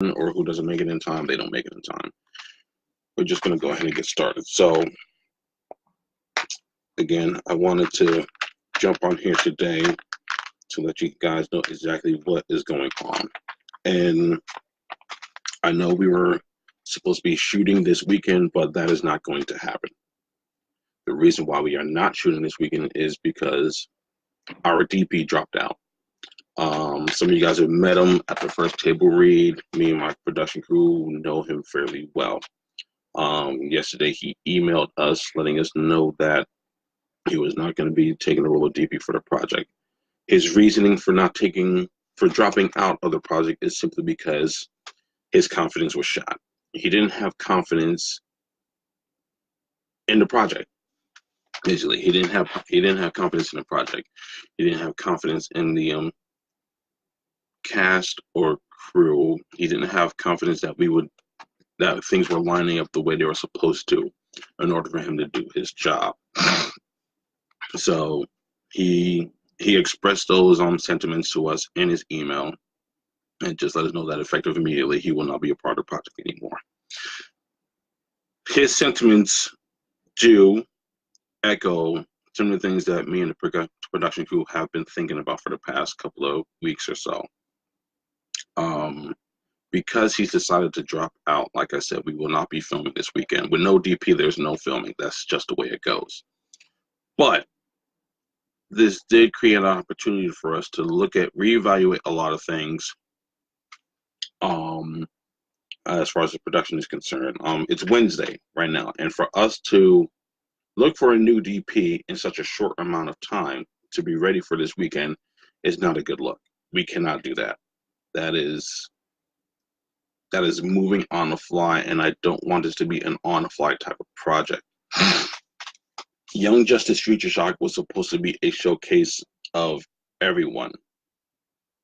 or who doesn't make it in time, they don't make it in time. We're just going to go ahead and get started. So, again, I wanted to jump on here today to let you guys know exactly what is going on. And I know we were supposed to be shooting this weekend, but that is not going to happen. The reason why we are not shooting this weekend is because our DP dropped out. Some of you guys have met him at the first table read. Me and my production crew know him fairly well. Yesterday, he emailed us letting us know that he was not going to be taking the role of DP for the project. His reasoning for dropping out of the project is simply because his confidence was shot. He didn't have confidence in the project. Basically, he didn't have confidence in the project. He didn't have confidence in the cast or crew. He didn't have confidence that things were lining up the way they were supposed to in order for him to do his job. So he expressed those sentiments to us in his email and just let us know that effective immediately he will not be a part of the project anymore. His sentiments do echo some of the things that me and the production crew have been thinking about for the past couple of weeks or so. Because he's decided to drop out, like I said, we will not be filming this weekend. With no DP, there's no filming. That's just the way it goes. But this did create an opportunity for us to reevaluate a lot of things as far as the production is concerned. It's Wednesday right now, and for us to look for a new DP in such a short amount of time to be ready for this weekend is not a good look. We cannot do that. That is moving on the fly, and I don't want this to be an on-the-fly type of project. Young Justice Future Shock was supposed to be a showcase of everyone.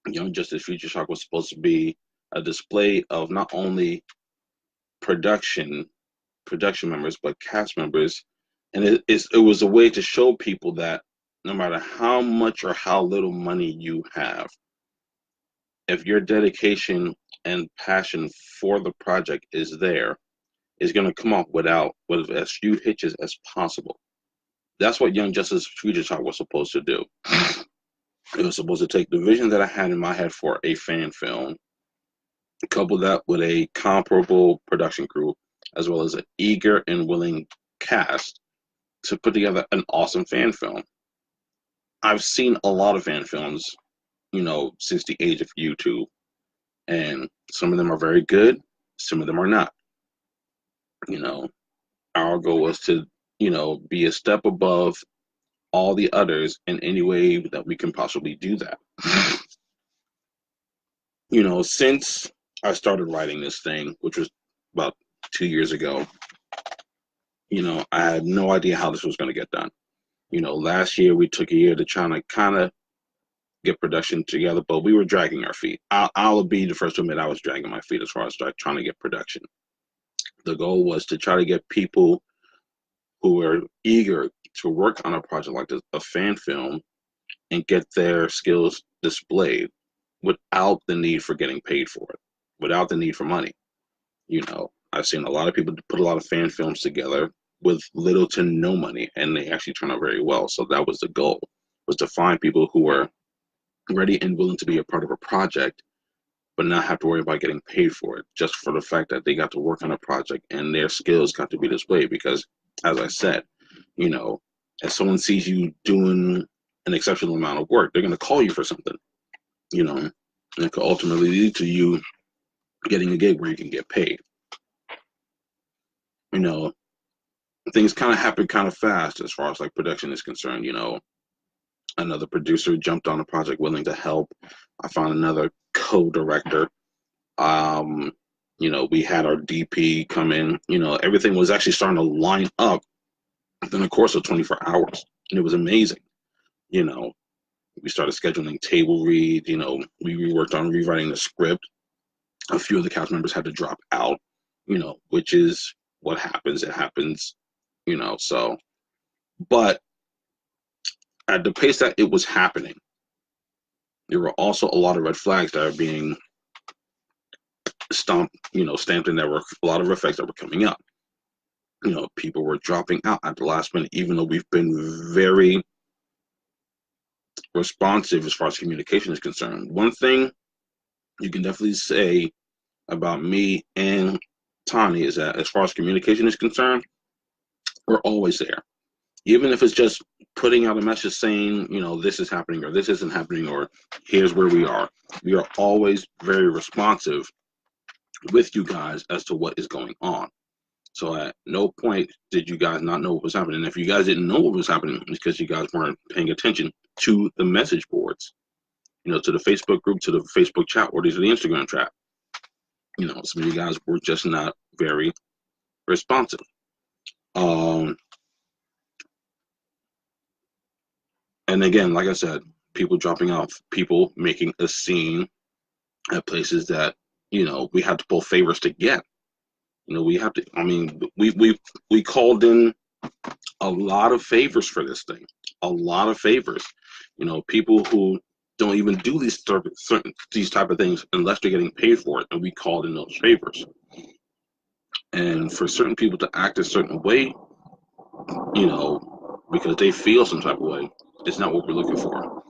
Young Justice Future Shock was supposed to be a display of not only production members, but cast members. And it was a way to show people that no matter how much or how little money you have, if your dedication and passion for the project is there, is going to come off with as few hitches as possible. That's what Young Justice Future Shock was supposed to do. It was supposed to take the vision that I had in my head for a fan film, couple that with a comparable production crew, as well as an eager and willing cast to put together an awesome fan film. I've seen a lot of fan films, since the age of YouTube, and some of them are very good, some of them are not. Our goal was to, be a step above all the others in any way that we can possibly do that. Since I started writing this thing, which was about 2 years ago, I had no idea how this was going to get done. Last year we took a year to try to kind of get production together, but we were dragging our feet. I'll be the first to admit I was dragging my feet as far as trying to get production. The goal was to try to get people who are eager to work on a project like this, a fan film, and get their skills displayed without the need for getting paid for it, without the need for money. I've seen a lot of people put a lot of fan films together with little to no money, and they actually turn out very well. So that was the goal, was to find people who were ready and willing to be a part of a project, but not have to worry about getting paid for it, just for the fact that they got to work on a project and their skills got to be displayed. Because, as I said, if someone sees you doing an exceptional amount of work, they're going to call you for something, and it could ultimately lead to you getting a gig where you can get paid. Things kind of happen kind of fast as far as like production is concerned. Another producer jumped on the project willing to help. I found another co-director. We had our DP come in. Everything was actually starting to line up within the course of 24 hours, and it was amazing. We started scheduling table read. We reworked on rewriting the script. A few of the cast members had to drop out, which is what happens. It happens, so. But at the pace that it was happening, there were also a lot of red flags that are being stamped in. There were a lot of effects that were coming up. People were dropping out at the last minute, even though we've been very responsive as far as communication is concerned. One thing you can definitely say about me and Tani is that as far as communication is concerned, we're always there. Even if it's just putting out a message saying, this is happening or this isn't happening or here's where we are. We are always very responsive with you guys as to what is going on. So at no point did you guys not know what was happening. And if you guys didn't know what was happening, it's because you guys weren't paying attention to the message boards, to the Facebook group, to the Facebook chat, or to the Instagram chat. Some of you guys were just not very responsive. And again, like I said, people dropping off, people making a scene at places that, we had to pull favors to get. We have to, we called in a lot of favors for this thing, a lot of favors. People who don't even do these type of things unless they're getting paid for it, and we called in those favors. And for certain people to act a certain way, because they feel some type of way, it's not what we're looking for.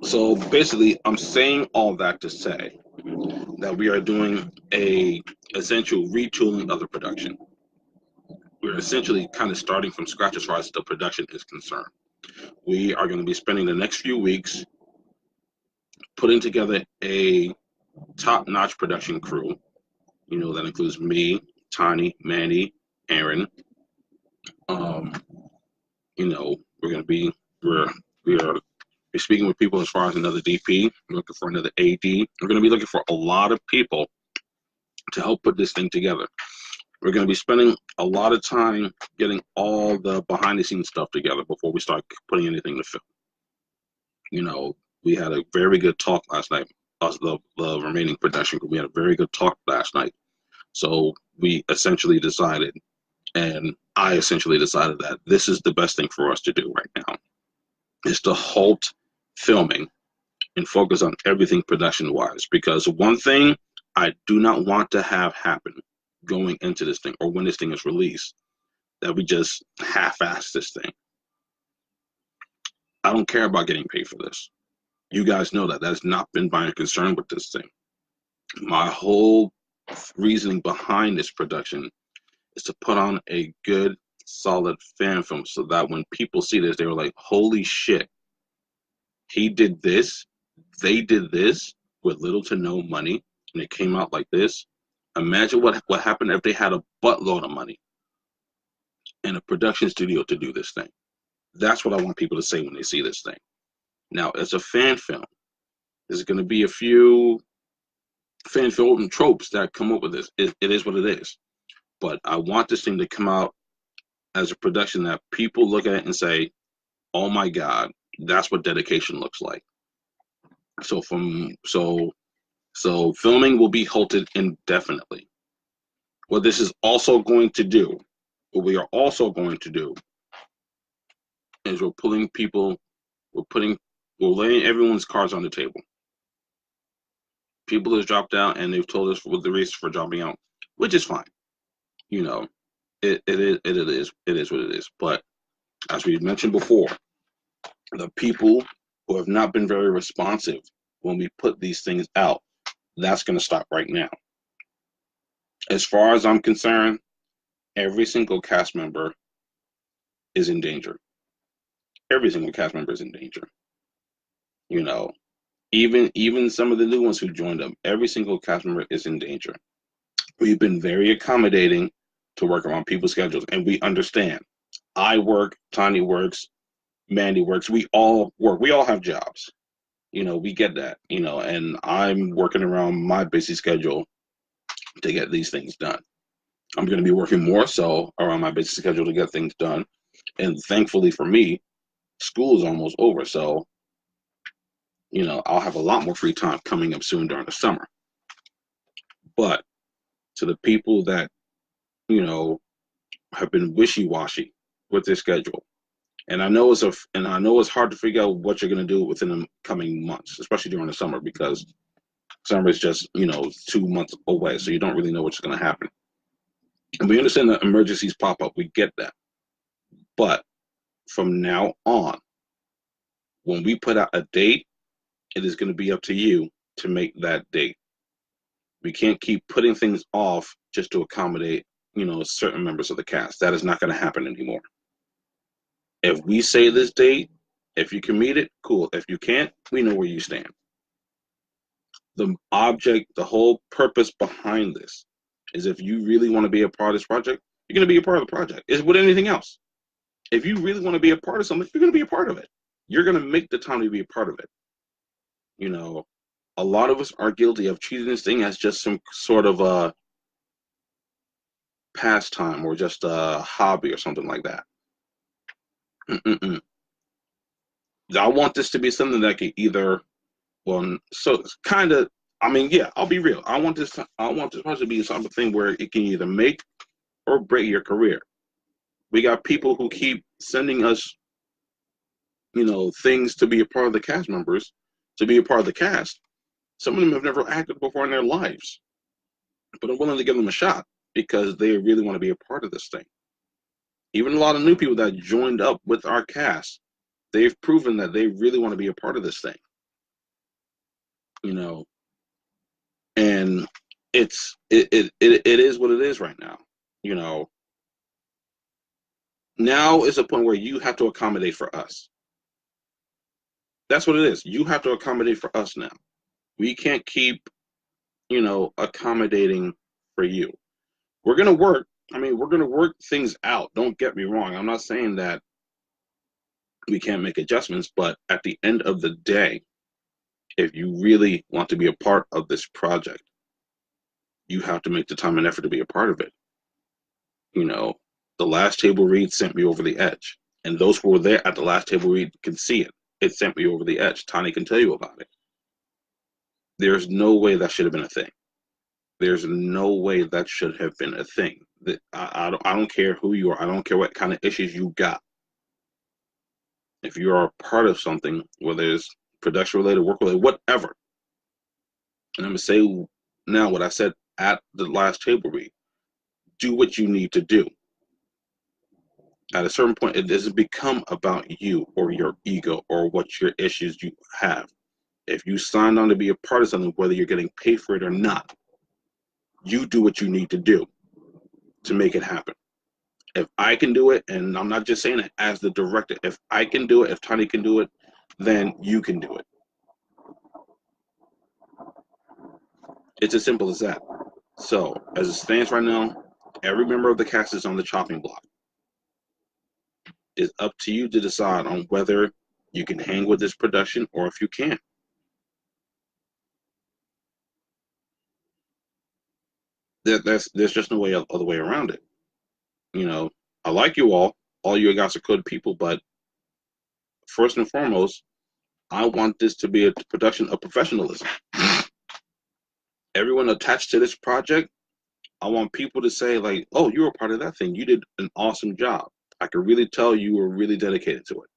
So basically, I'm saying all that to say that we are doing a essential retooling of the production. We're essentially kind of starting from scratch as far as the production is concerned. We are going to be spending the next few weeks putting together a top-notch production crew. That includes me, Tani, Manny, Aaron. We are speaking with people as far as another DP. We're looking for another AD. We're going to be looking for a lot of people to help put this thing together. We're going to be spending a lot of time getting all the behind-the-scenes stuff together before we start putting anything to film. We had a very good talk last night. Us, the remaining production group, we had a very good talk last night. So we essentially decided, and I essentially decided that this is the best thing for us to do right now, is to halt filming and focus on everything production-wise. Because one thing I do not want to have happen going into this thing, or when this thing is released, that we just half-ass this thing. I don't care about getting paid for this. You guys know that. That has not been my concern with this thing. My whole reasoning behind this production is to put on a good, solid fan film so that when people see this, they were like, holy shit, he did this, they did this with little to no money, and it came out like this. Imagine what happened if they had a buttload of money and a production studio to do this thing. That's what I want people to say when they see this thing. Now, as a fan film, there's going to be a few fan film tropes that come up with this. It is what it is. But I want this thing to come out as a production that people look at it and say, oh my God, that's what dedication looks like. So filming will be halted indefinitely. What we are also going to do is we're laying everyone's cards on the table. People have dropped out and they've told us what the reason for dropping out, which is fine. It is what it is. But as we mentioned before, the people who have not been very responsive when we put these things out, that's going to stop right now. As far as I'm concerned, every single cast member is in danger. Every single cast member is in danger. Even some of the new ones who joined them, every single cast member is in danger. We've been very accommodating to work around people's schedules, and we understand. I work, Tani works, Mandy works. We all work. We all have jobs. We get that. And I'm working around my busy schedule to get these things done. I'm going to be working more so around my busy schedule to get things done. And thankfully for me, school is almost over. So, I'll have a lot more free time coming up soon during the summer. But to the people that, have been wishy-washy with their schedule, and I know it's hard to figure out what you're going to do within the coming months, especially during the summer, because Summer is just, 2 months away, so you don't really know what's going to happen. And we understand that emergencies pop up. We get that. But from now on, when we put out a date, it is going to be up to you to make that date. We can't keep putting things off just to accommodate, certain members of the cast. That is not going to happen anymore. If we say this date, if you can meet it, cool. If you can't, we know where you stand. The object, the whole purpose behind this is if you really want to be a part of this project, you're going to be a part of the project. It's with anything else. If you really want to be a part of something, you're going to be a part of it. You're going to make the time to be a part of it. A lot of us are guilty of treating this thing as just some sort of a pastime or just a hobby or something like that. Mm-mm-mm. I want this to be something that can either, so kind of, yeah, I'll be real. I want this project to be some thing where it can either make or break your career. We got people who keep sending us, things to be a part of the cast members, to be a part of the cast. Some of them have never acted before in their lives, but I'm willing to give them a shot because they really want to be a part of this thing. Even a lot of new people that joined up with our cast, they've proven that they really want to be a part of this thing. And it is what it is right now. Now is a point where you have to accommodate for us. That's what it is. You have to accommodate for us now. We can't keep, accommodating for you. We're going to work. We're going to work things out. Don't get me wrong. I'm not saying that we can't make adjustments, but at the end of the day, if you really want to be a part of this project, you have to make the time and effort to be a part of it. The last table read sent me over the edge. And those who were there at the last table read can see it. It sent me over the edge. Tani can tell you about it. There's no way that should have been a thing. There's no way that should have been a thing. I don't care who you are. I don't care what kind of issues you got. If you are a part of something, whether it's production related, work related, whatever. And I'm going to say now what I said at the last table read. Do what you need to do. At a certain point, it doesn't become about you or your ego or what your issues you have. If you signed on to be a part of something, whether you're getting paid for it or not, you do what you need to do to make it happen. If I can do it, and I'm not just saying it as the director, if I can do it, if Tani can do it, then you can do it. It's as simple as that. So, as it stands right now, every member of the cast is on the chopping block. It's up to you to decide on whether you can hang with this production or if you can't. There's just no way other way around it. I like you all you guys are good people, but first and foremost, I want this to be a production of professionalism. Everyone attached to this project, I want people to say like, oh, you were part of that thing. You did an awesome job. I can really tell you were really dedicated to it.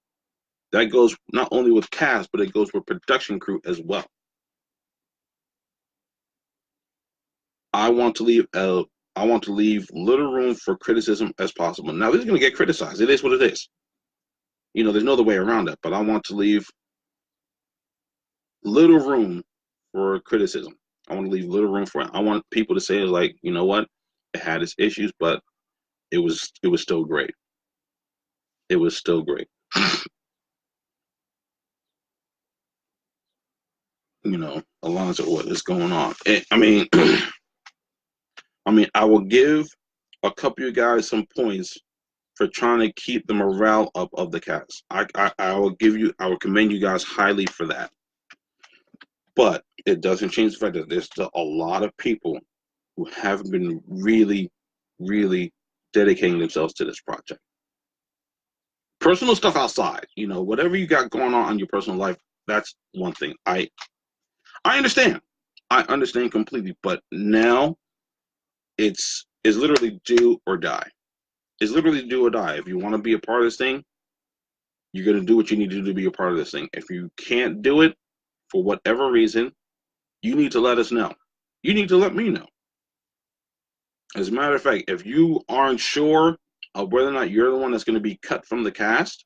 That goes not only with cast, but it goes with production crew as well. I want to leave little room for criticism as possible. Now, this is going to get criticized. It is what it is. There's no other way around it. But I want to leave little room for criticism. I want to leave little room for it. I want people to say, like, you know what? It had its issues, but it was still great. It was still great. Alonzo, what is going on? I will give a couple of you guys some points for trying to keep the morale up of the cast. I will commend you guys highly for that. But it doesn't change the fact that there's still a lot of people who haven't been really, really dedicating themselves to this project. Personal stuff outside, whatever you got going on in your personal life, that's one thing. I understand. I understand completely. But now it's literally do or die. It's literally do or die. If you want to be a part of this thing, you're going to do what you need to do to be a part of this thing. If you can't do it for whatever reason, You need to let us know. You need to let me know. As a matter of fact, if you aren't sure of whether or not you're the one that's going to be cut from the cast,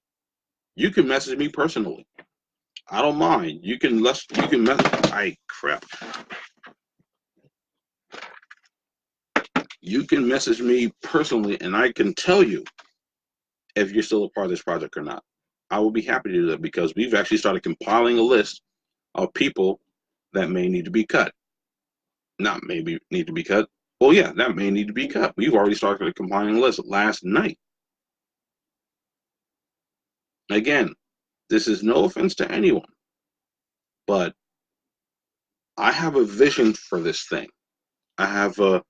you can message me personally. I don't mind. You can message. Crap. You can message me personally, and I can tell you if you're still a part of this project or not. I will be happy to do that because we've actually started compiling a list of people that may need to be cut. Not maybe need to be cut. Well, yeah, that may need to be cut. We've already started compiling a list last night. Again, this is no offense to anyone, but I have a vision for this thing. I have a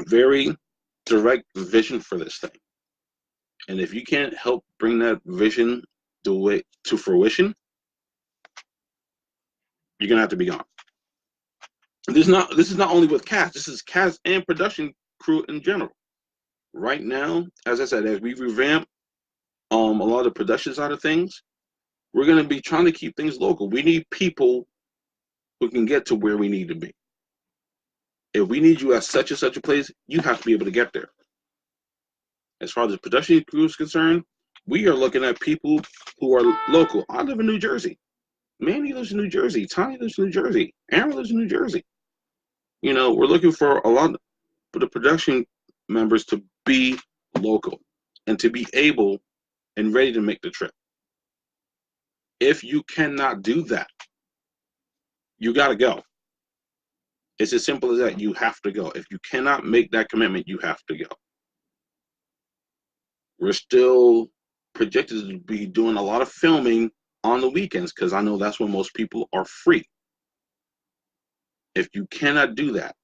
very direct vision for this thing. And if you can't help bring that vision to fruition, you're gonna have to be gone. This is not only with cast, this is cast and production crew in general. Right now, as I said, as we revamp a lot of the production side of things, we're gonna be trying to keep things local. We need people who can get to where we need to be. If we need you at such and such a place, you have to be able to get there. As far as the production crew is concerned, we are looking at people who are local. I live in New Jersey. Manny lives in New Jersey. Tony lives in New Jersey. Aaron lives in New Jersey. You know, we're looking for a lot for the production members to be local and to be able and ready to make the trip. If you cannot do that, you got to go. It's as simple as that. You have to go. If you cannot make that commitment, you have to go. We're still projected to be doing a lot of filming on the weekends because I know that's when most people are free. If you cannot do that,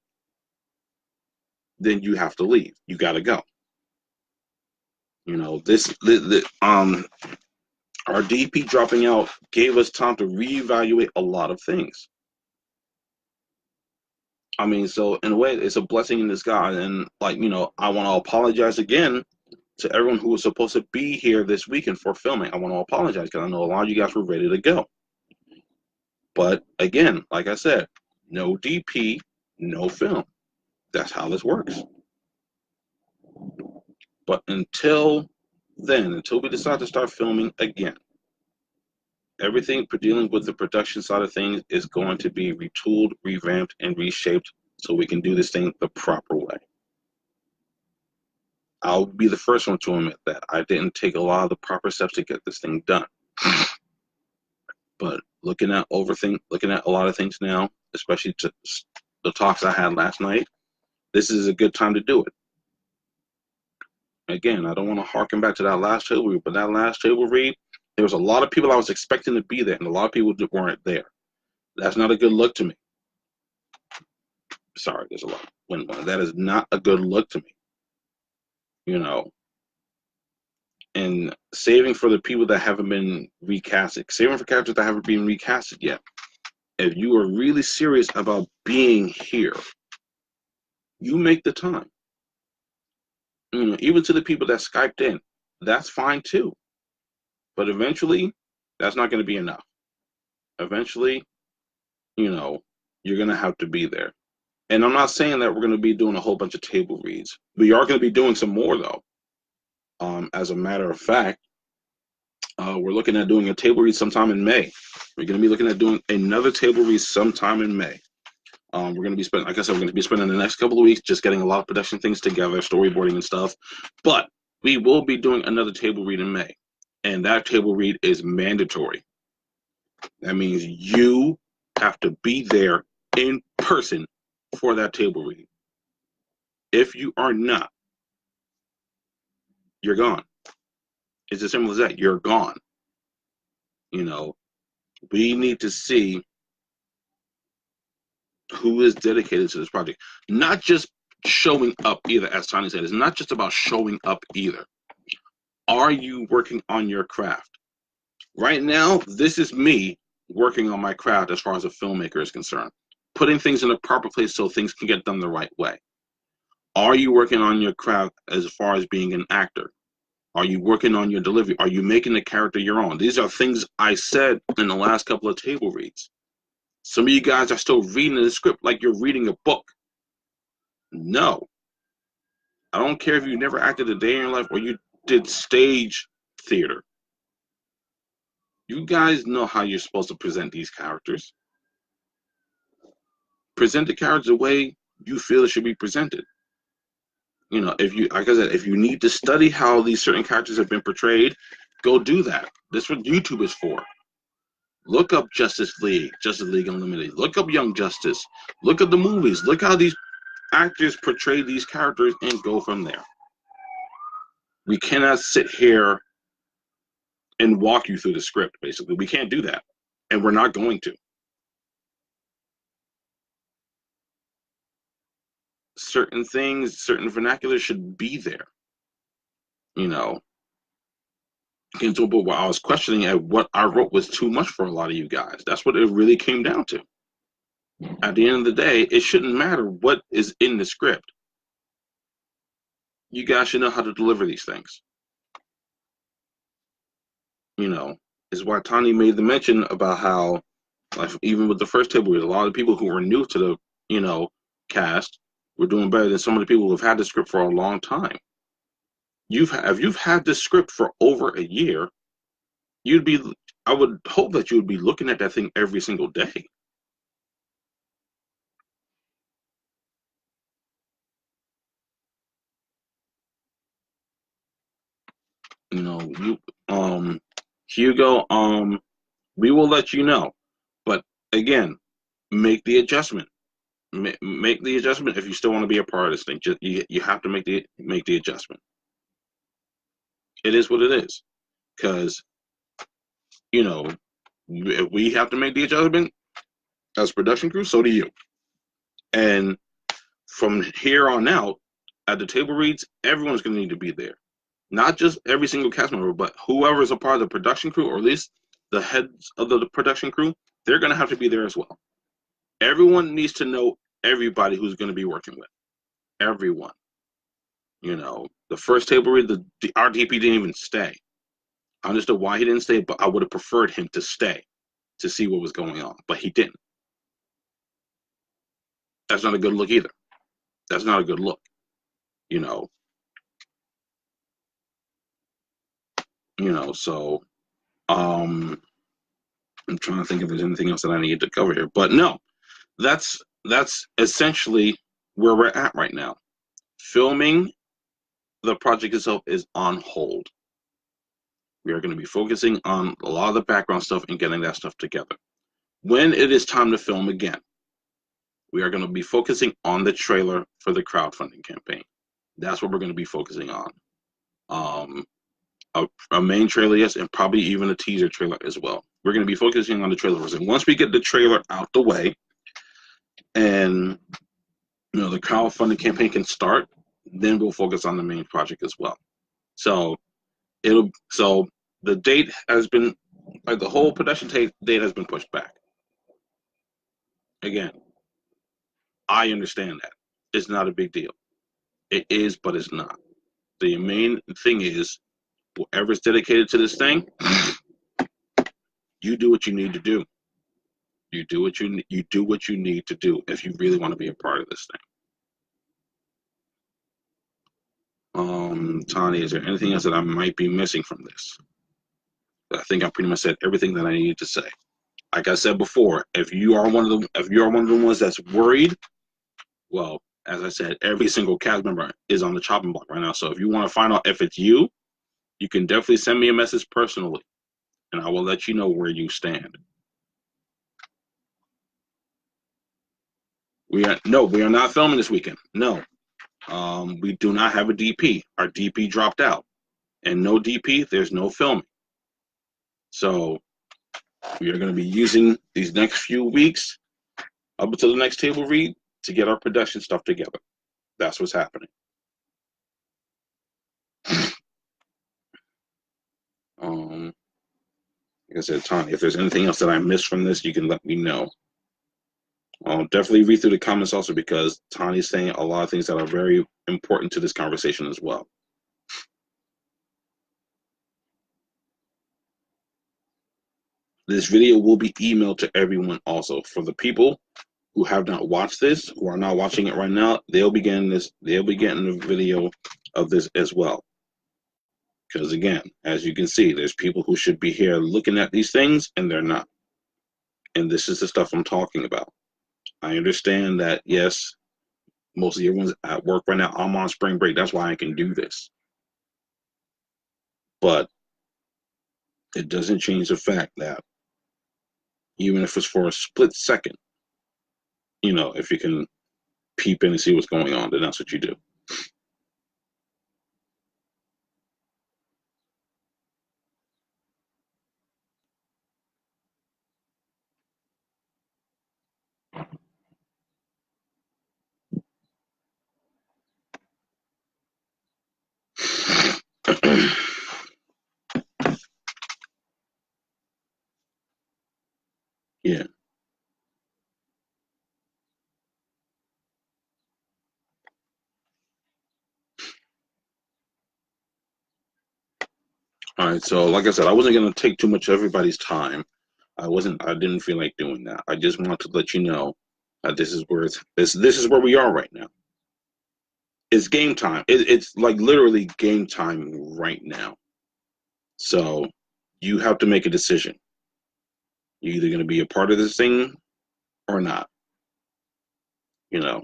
then you have to leave. You got to go. You know, our DP dropping out gave us time to reevaluate a lot of things. I mean, so in a way, it's a blessing in disguise. And like, you know, I want to apologize again to everyone who was supposed to be here this weekend for filming. I want to apologize because I know a lot of you guys were ready to go. But again, like I said, no DP, no film. That's how this works. But until then, until we decide to start filming again, everything dealing with the production side of things is going to be retooled, revamped, and reshaped so we can do this thing the proper way. I'll be the first one to admit that I didn't take a lot of the proper steps to get this thing done. But looking at a lot of things now, especially to the talks I had last night, this is a good time to do it. Again, I don't want to harken back to that last table read, but that last table read, there was a lot of people I was expecting to be there, and a lot of people weren't there. That's not a good look to me. Sorry, there's a lot. That is not a good look to me. You know, and saving for the people that haven't been recasted, saving for characters that haven't been recasted yet. If you are really serious about being here, you make the time. You know, even to the people that Skyped in, that's fine too. But eventually, that's not going to be enough. Eventually, you know, you're going to have to be there. And I'm not saying that we're going to be doing a whole bunch of table reads. We are going to be doing some more, though. As a matter of fact, we're looking at doing a table read sometime in May. We're going to be looking at doing another table read sometime in May. We're going to be spending, like I said, we're going to be spending the next couple of weeks just getting a lot of production things together, storyboarding and stuff. But we will be doing another table read in May. And that table read is mandatory. That means you have to be there in person for that table read. If you are not, you're gone. It's as simple as that. You're gone. You know, we need to see who is dedicated to this project. Not just showing up either, as Tony said. It's not just about showing up either. Are you working on your craft? Right now, this is me working on my craft as far as a filmmaker is concerned. Putting things in the proper place so things can get done the right way. Are you working on your craft as far as being an actor? Are you working on your delivery? Are you making the character your own? These are things I said in the last couple of table reads. Some of you guys are still reading the script like you're reading a book. No. I don't care if you never acted a day in your life or you did stage theater. You guys know how you're supposed to present these characters. Present the characters the way you feel it should be presented. You know, if you, like I said, if you need to study how these certain characters have been portrayed, go do that. That's what YouTube is for. Look up Justice League Unlimited. Look up Young Justice. Look at the movies. Look how these actors portray these characters and go from there. We cannot sit here and walk you through the script, basically. We can't do that. And we're not going to. Certain things, certain vernacular should be there. You know, getting to a point where I was questioning at what I wrote was too much for a lot of you guys. That's what it really came down to. At the end of the day, it shouldn't matter what is in the script. You guys should know how to deliver these things. You know, is why Tani made the mention about how, like, even with the first table read, a lot of people who were new to the, you know, cast were doing better than some of the people who have had the script for a long time. If you've had this script for over a year, I would hope that you would be looking at that thing every single day. You know, Hugo, we will let you know. But again, make the adjustment. Make the adjustment if you still want to be a part of this thing. You have to make the adjustment. It is what it is. Because, you know, if we have to make the adjustment as production crew, so do you. And from here on out, at the table reads, everyone's going to need to be there. Not just every single cast member, but whoever is a part of the production crew, or at least the heads of the production crew, they're going to have to be there as well. Everyone needs to know everybody who's going to be working with. Everyone. You know, the first table read, our DP didn't even stay. I understood why he didn't stay, but I would have preferred him to stay to see what was going on, but he didn't. That's not a good look either. That's not a good look. You know, so I'm trying to think if there's anything else that I need to cover here, but no, that's essentially where we're at right now. Filming the project itself is on hold. We are going to be focusing on a lot of the background stuff and getting that stuff together. When it is time to film again, we are going to be focusing on the trailer for the crowdfunding campaign. That's what we're going to be focusing on. A main trailer, yes, and probably even a teaser trailer as well. We're going to be focusing on the trailer first. And once we get the trailer out the way, and the crowdfunding campaign can start, then we'll focus on the main project as well. So the date has been, like, the whole production date has been pushed back. Again, I understand that. It's not a big deal. It is, but it's not. The main thing is, whoever's dedicated to this thing, you do what you need to do. You do what you need to do if you really want to be a part of this thing. Tani, is there anything else that I might be missing from this? I think I pretty much said everything that I needed to say. Like I said before, if you are one of the ones that's worried, well, as I said, every single cast member is on the chopping block right now. So if you want to find out if it's you, you can definitely send me a message personally, and I will let you know where you stand. We are not filming this weekend. No, we do not have a DP. Our DP dropped out, and no DP, there's no filming. So we are going to be using these next few weeks up until the next table read to get our production stuff together. That's what's happening. Like I said, Tony, if there's anything else that I missed from this, you can let me know. Definitely read through the comments also, because Tani's saying a lot of things that are very important to this conversation as well. This video will be emailed to everyone also. For the people who have not watched this, who are not watching it right now, they'll be getting this. They'll be getting a video of this as well. Because again, as you can see, there's people who should be here looking at these things and they're not. And this is the stuff I'm talking about. I understand that, yes, mostly everyone's at work right now. I'm on spring break. That's why I can do this. But it doesn't change the fact that even if it's for a split second, you know, if you can peep in and see what's going on, then that's what you do. Yeah. All right. So, like I said, I wasn't going to take too much of everybody's time. I didn't feel like doing that. I just want to let you know that this is where this is where we are right now. It's game time. It's like literally game time right now. So you have to make a decision. You're either going to be a part of this thing or not. You know,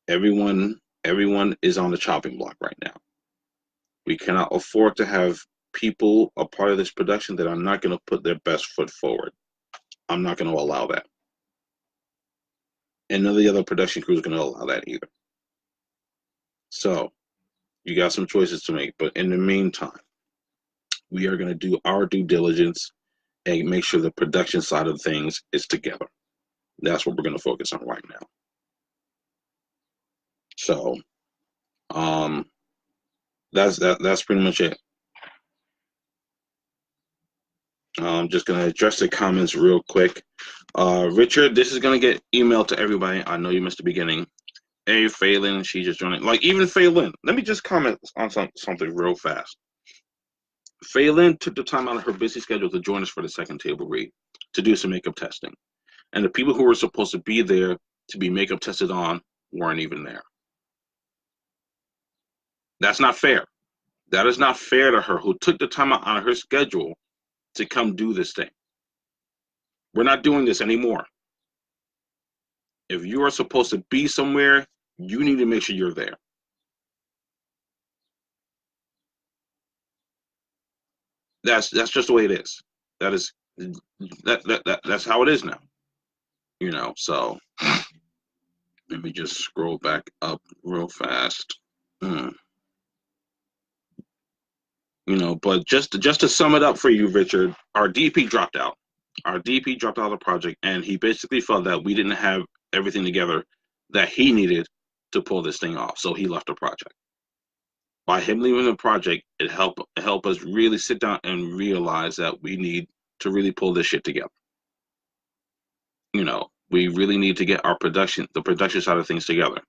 everyone is on the chopping block right now. We cannot afford to have people a part of this production that are not going to put their best foot forward. I'm not going to allow that. And none of the other production crews are going to allow that either. So you got some choices to make. But in the meantime, we are going to do our due diligence and make sure the production side of things is together. That's what we're going to focus on right now. So that's pretty much it. I'm just going to address the comments real quick. Richard, this is going to get emailed to everybody. I know you missed the beginning. Hey, Phelan, she just joined. Like, even Phelan, let me just comment on something real fast. Phelan took the time out of her busy schedule to join us for the second table read to do some makeup testing. And the people who were supposed to be there to be makeup tested on weren't even there. That's not fair. That is not fair to her, who took the time out on her schedule to come do this thing. We're not doing this anymore. If you are supposed to be somewhere, you need to make sure you're there. That's just the way it is. That's how it is now. You know, so let me just scroll back up real fast. You know, but just to sum it up for you, Richard, our DP dropped out. Our DP dropped out of the project, and he basically felt that we didn't have everything together that he needed to pull this thing off. So he left the project. By him leaving the project, it helped us really sit down and realize that we need to really pull this shit together. You know, we really need to get the production side of things together.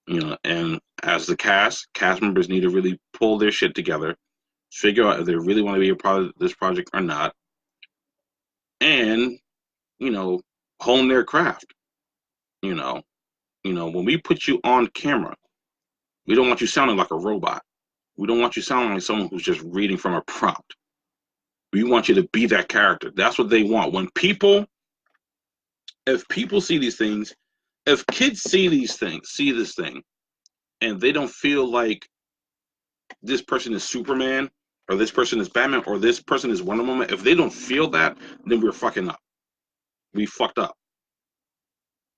You know, and as the cast members need to really pull their shit together, figure out if they really want to be a part of this project or not, and, you know, hone their craft. You know, when we put you on camera, we don't want you sounding like a robot. We don't want you sounding like someone who's just reading from a prompt. We want you to be that character. That's what they want. If people see these things, if kids see this thing, and they don't feel like this person is Superman, or this person is Batman, or this person is Wonder Woman, if they don't feel that, then we're fucking up. We fucked up.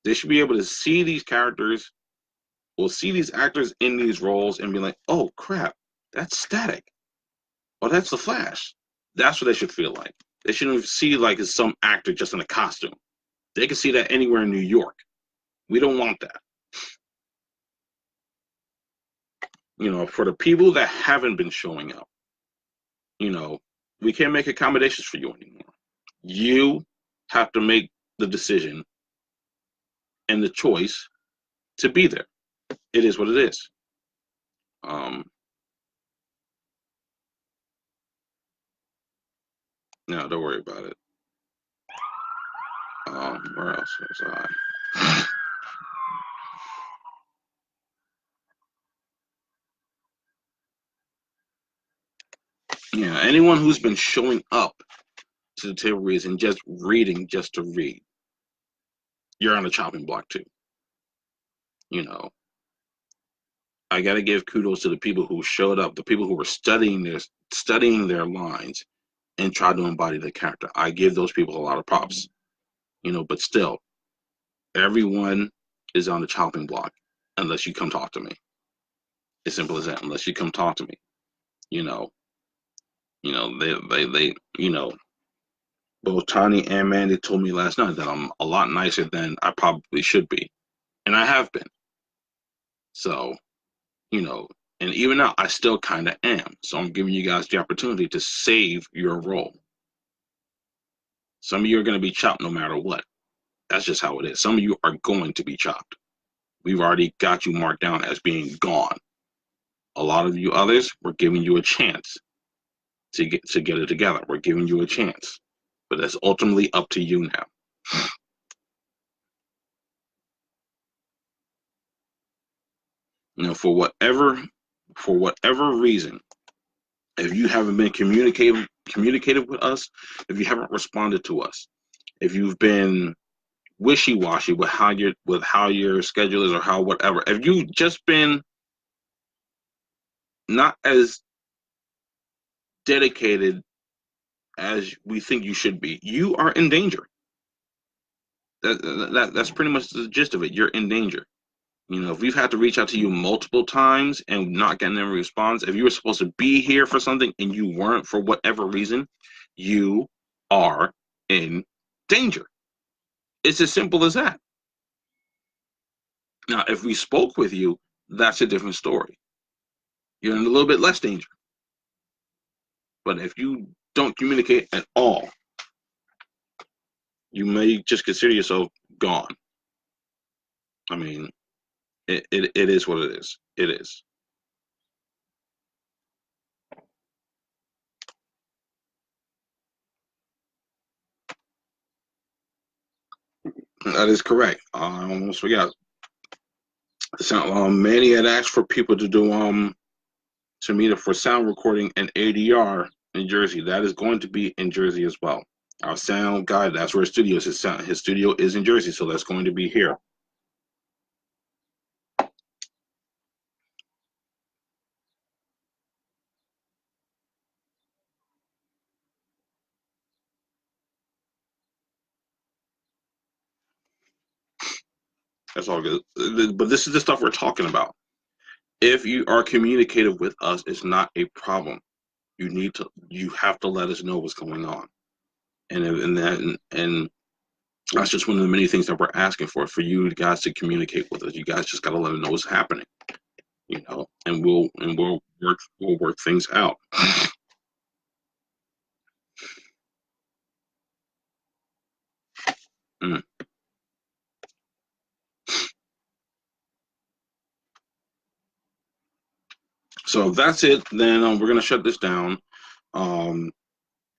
They should be able to see these characters, or see these actors in these roles, and be like, oh crap, that's Static. Oh, that's the Flash. That's what they should feel like. They shouldn't see like it's some actor just in a costume. They can see that anywhere in New York. We don't want that. You know, for the people that haven't been showing up, you know, we can't make accommodations for you anymore. You have to make the decision and the choice to be there. It is what it is. No, don't worry about it. Where else was I? Yeah, anyone who's been showing up to the table reads and just reading just to read, you're on a chopping block too. You know, I gotta give kudos to the people who showed up, the people who were studying this, studying their lines, and tried to embody the character. I give those people a lot of props. You know, but still, everyone is on the chopping block unless you come talk to me. As simple as that. Unless you come talk to me, you know, they, both Tani and Mandy told me last night that I'm a lot nicer than I probably should be, and I have been. So, you know, and even now I still kind of am. So I'm giving you guys the opportunity to save your role. Some of you are going to be chopped no matter what. That's just how it is. Some of you are going to be chopped. We've already got you marked down as being gone. A lot of you others, we're giving you a chance to get it together. We're giving you a chance, but that's ultimately up to you now. You know, for whatever reason, if you haven't been communicated with us, if you haven't responded to us, if you've been wishy-washy with how your schedule is or how whatever, if you've just been not as dedicated as we think you should be, you are in danger. That's pretty much the gist of it. You're in danger. You know, if we've had to reach out to you multiple times and not getting any response, if you were supposed to be here for something and you weren't for whatever reason, you are in danger. It's as simple as that. Now, if we spoke with you, that's a different story. You're in a little bit less danger. But if you don't communicate at all, you may just consider yourself gone. I mean, it is what it is. It is. That is correct. I almost forgot. So, Manny had asked for people to do to meet up for sound recording and ADR in Jersey. That is going to be in Jersey as well. Our sound guy, that's where his studio is. His studio is in Jersey, so that's going to be here. That's all good. But this is the stuff we're talking about. If you are communicative with us, it's not a problem. You have to let us know what's going on, and that's just one of the many things that we're asking for you guys to communicate with us. You guys just got to let us know what's happening, and we'll work things out. Mm. So if that's it, then we're gonna shut this down. Um,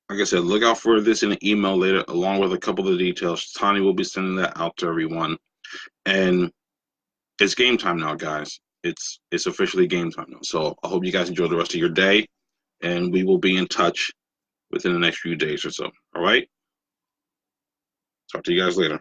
like I said, look out for this in an email later, along with a couple of the details. Tani will be sending that out to everyone, and it's game time now, guys. It's officially game time now. So I hope you guys enjoy the rest of your day, and we will be in touch within the next few days or so. All right. Talk to you guys later.